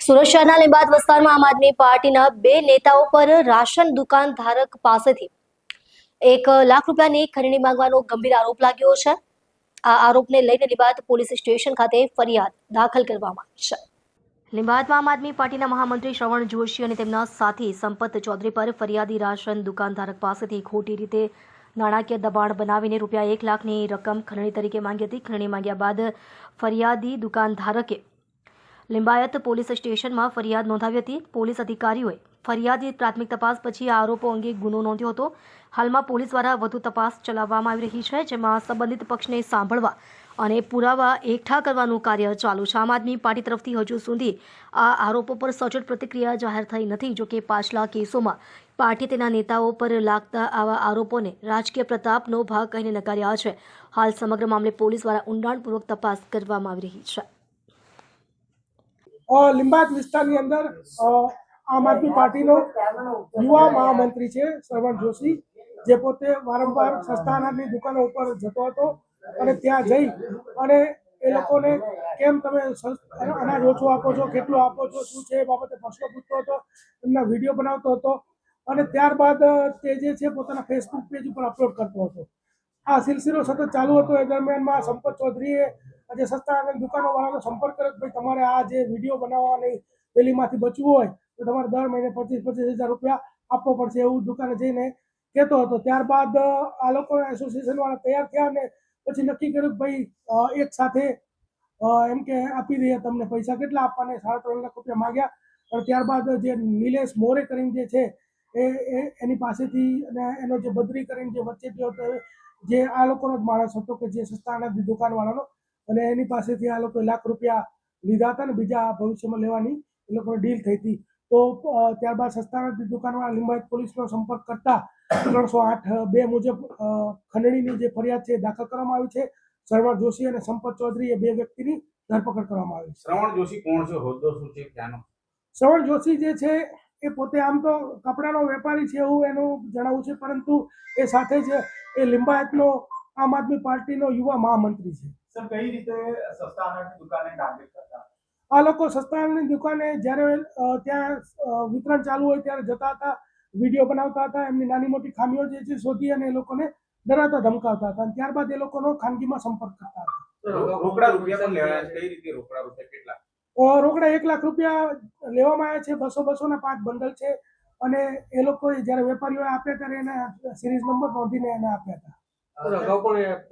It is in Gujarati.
સુરત શહેરના લીંબાદ વિસ્તારમાં આમ આદમી પાર્ટીના બે નેતાઓ પર રાશન દુકાન ધારક પાસેથી 1 લાખ રૂપિયાની ખંડણી માંગવાનો ગંભીર આરોપ લાગ્યો છે। આ આરોપને લઈને લીંબાદ પોલીસ સ્ટેશન ખાતે ફરિયાદ દાખલ કરવામાં આવી છે। લીંબાદમાં આમ આદમી પાર્ટીના મહામંત્રી શ્રવણ જોશી અને તેમના સાથી સંપત ચૌધરી પર ફરિયાદી રાશન દુકાન ધારક પાસેથી ખોટી રીતે નાણાકીય દબાણ બનાવીને રૂપિયા 1 લાખની રકમ ખંડણી તરીકે માંગી હતી। ખંડણી માંગ્યા બાદ ફરિયાદી દુકાન ધારકે लिंबायत पोलीस स्टेशन में फरियाद नोंधावी हती। पोलीस अधिकारीओए फरियादी प्राथमिक तपास पछी आ आरोपो अंगे गुनो नोंध्यो हतो। हाल में पोलीस द्वारा वधु तपास चलाववामां आवी रही छे, जेमां संबंधित पक्षने सांभळवा अने पुरावा एकठा करवानुं कार्य चालू छे। आम आदमी पार्टी तरफथी हजू सुधी आ आरोपो पर सचोट प्रतिक्रिया जाहेर थई नथी। जो कि पाछला केसोमां पार्टी तेना नेताओ पर लागता आवा आरोपोने राजकीय प्रतापनो भाग कहीने नकार्या छे। हाल समग्र मामले पोलीस द्वारा ઊંડાણપૂર્વક तपास करवामां आवी रही छे। लिंबायत विस्तारनी अंदर आम आदमी पार्टीनो युवा महामंत्री है श्रवण जोशी, जे पोते वारंवार सस्ता अनाजनी दुकानों पर जतो हतो अने त्यां जई अने ए लोकोने केम तमे अनाज ओछुं आपो छो, केटલું आपो छो, शुं छे ए बाबते प्रश्न पूछतो हतो, एमना विडियो बनावतो हतो अने त्यारबाद ते जे छे पोताना फेसबुक पेज पर अपलोड करतो हतो। आ सिलसिलो सतत चालू हतो। ए दरमियाનમાં સંપત ચૌધરીએ આજે સસ્તા અને દુકાનોવાળાનો સંપર્ક કર્યો કે ભાઈ તમારે આ જે વિડીયો બનાવવાની પેલીમાંથી બચવું હોય તો તમારે દર મહિને 25,000 રૂપિયા આપવો પડશે, એવું દુકાને જઈને કહેતો હતો। ત્યારબાદ આ લોકો એસોસિએશનવાળા તૈયાર થયા અને પછી નક્કી કર્યું કે ભાઈ એક સાથે એમ કે આપી દઈએ તમને પૈસા, કેટલા આપવાને 3.5 લાખ રૂપિયા માગ્યા। અને ત્યારબાદ જે નિલેશ મોરે કરીને જે છે એની પાસેથી અને એનો જે બદરી કરીને જે વચ્ચેથી હતો જે આ લોકોનો જ માણસ હતો કે જે સસ્તા અનાજની દુકાનવાળાનો, અને એની પાસેથી આ લોકોએ લાખ રૂપિયા લીધા હતા ને બીજા ભવિષ્યમાં લેવાની એ લોકોની ડીલ થઈ હતી। તો ત્યારબાદ સસ્તા અનાજની દુકાનવાળા લીંબાયત પોલીસનો સંપર્ક કરતા 308(2) મુજબ ખંડણીની જે ફરિયાદ છે દાખલ કરવામાં આવી છે। શ્રવણ જોશી અને સંપત ચૌધરી એ બે વ્યક્તિની ધરપકડ કરવામાં આવી છે। શ્રવણ જોશી કોણ છે, હોદ્દો શું છે, ક્યાંનો? શ્રવણ જોશી જે છે એ પોતે આમ તો કપડાનો વેપારી છે એવું એનું જણાવવું છે, પરંતુ એ સાથે જ એ લીંબાયતનો આમ આદમી પાર્ટીનો યુવા મહામંત્રી છે। સર, કઈ રીતે સસ્તા અનાજની દુકાને ટાર્ગેટ કરતા? આ લોકો સસ્તા અનાજની દુકાને જ્યારે ત્યાં વિતરણ ચાલુ હોય ત્યારે જતા હતા, વિડીયો બનાવતા હતા, એમની નાની મોટી ખામીઓ જે છે શોધી અને એ લોકોને ડરાવતા ધમકાવતા હતા, અને ત્યારબાદ એ લોકોનો ખાનગીમાં સંપર્ક કરતા હતા। રોકડા રૂપિયા પણ લેવાયા છે, કઈ રીતે રોકડા રૂપિયા કેટલા? રોકડા 1 લાખ રૂપિયા લેવામાં આવ્યા છે। 200 ના 5 બંડલ છે અને એ લોકોએ જ્યારે વેપારીઓએ આપ્યા ત્યારે એને સિરીઝ નંબર નોંધીને એને આપ્યા હતા। અગાઉ પણ